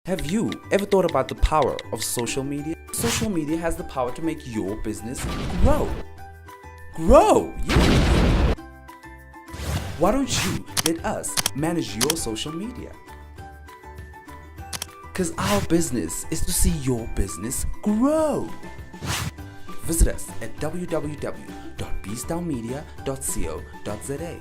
Have you ever thought about the power of social media? Social media has the power to make your business grow. Grow! Yeah! Why don't you let us manage your social media? Because our business is to see your business grow. Visit us at www.bstownmedia.co.za.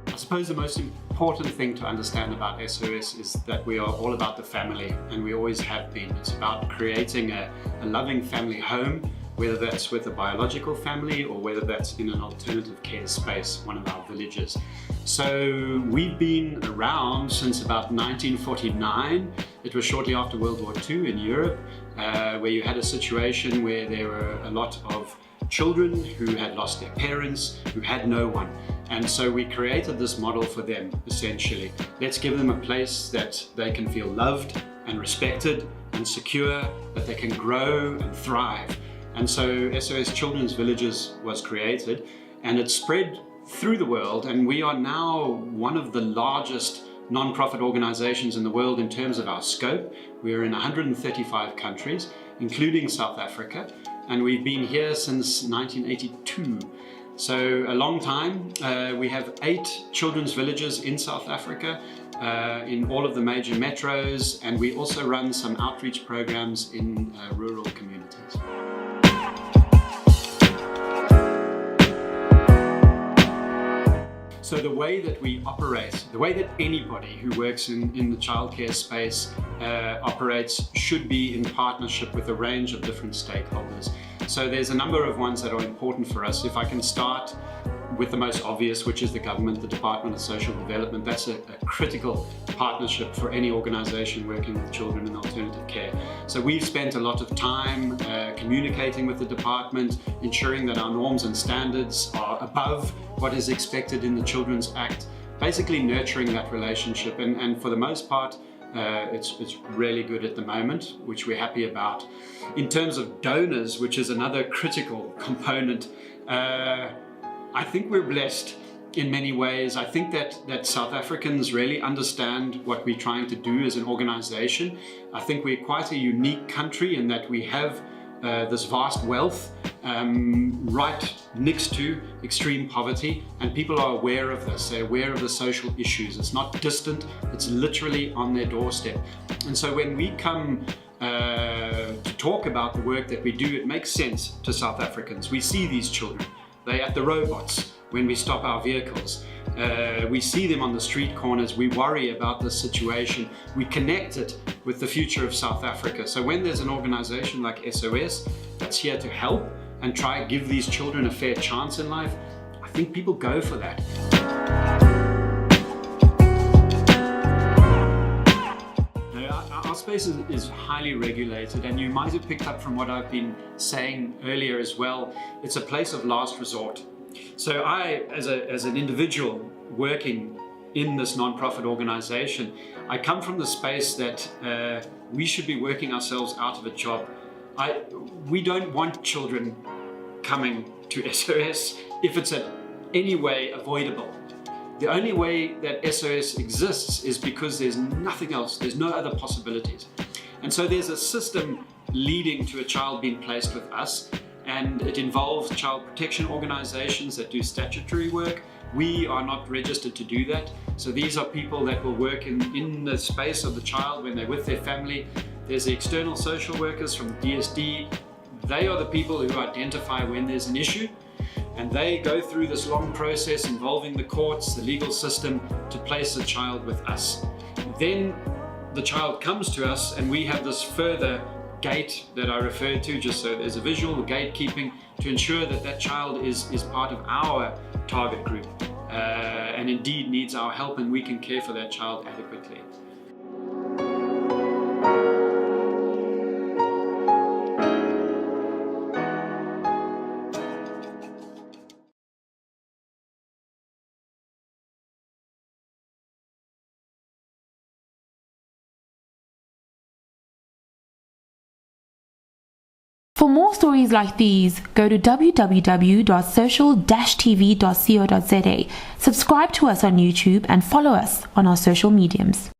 I suppose the most important thing to understand about SOS is that we are all about the family, and we always have been. It's about creating a loving family home, whether that's with a biological family or whether that's in an alternative care space, one of our villages. So we've been around since about 1949. It was shortly after World War II in Europe, where you had a situation where there were a lot of children who had lost their parents, who had no one. And so we created this model for them, essentially. Let's give them a place that they can feel loved and respected and secure, that they can grow and thrive. And so SOS Children's Villages was created, and it spread through the world, and we are now one of the largest non-profit organizations in the world in terms of our scope. We are in 135 countries, including South Africa, and we've been here since 1982. So a long time. We have 8 children's villages in South Africa, in all of the major metros, and we also run some outreach programs in rural communities. So the way that we operate, the way that anybody who works in the childcare space operates should be in partnership with a range of different stakeholders. So there's a number of ones that are important for us. If I can start with the most obvious, which is the government, the Department of Social Development. That's a critical partnership for any organization working with children in alternative care. So we've spent a lot of time communicating with the department, ensuring that our norms and standards are above what is expected in the Children's Act, basically nurturing that relationship. And for the most part, it's really good at the moment, which we're happy about. In terms of donors, which is another critical component, I think we're blessed in many ways. I think that South Africans really understand what we're trying to do as an organization. I think we're quite a unique country in that we have this vast wealth right next to extreme poverty, and people are aware of this. They're aware of the social issues. It's not distant, it's literally on their doorstep. And so when we come to talk about the work that we do, it makes sense to South Africans. We see these children. They're at the robots when we stop our vehicles. We see them on the street corners. We worry about this situation. We connect it with the future of South Africa. So when there's an organization like SOS that's here to help and try to give these children a fair chance in life, I think people go for that. Our space is highly regulated, and you might have picked up from what I've been saying earlier as well. It's a place of last resort. So I, as an individual working in this non-profit organization, I come from the space that we should be working ourselves out of a job. We don't want children coming to SOS if it's in any way avoidable. The only way that SOS exists is because there's nothing else, there's no other possibilities. And so there's a system leading to a child being placed with us, and it involves child protection organizations that do statutory work. We are not registered to do that. So these are people that will work in the space of the child when they're with their family. There's the external social workers from DSD. They are the people who identify when there's an issue, and they go through this long process involving the courts, the legal system, to place a child with us. Then the child comes to us, and we have this further gate that I referred to, just so there's a visual, the gatekeeping, to ensure that that child is part of our target group and indeed needs our help, and we can care for that child adequately. For more stories like these, go to www.social-tv.co.za, subscribe to us on YouTube, and follow us on our social mediums.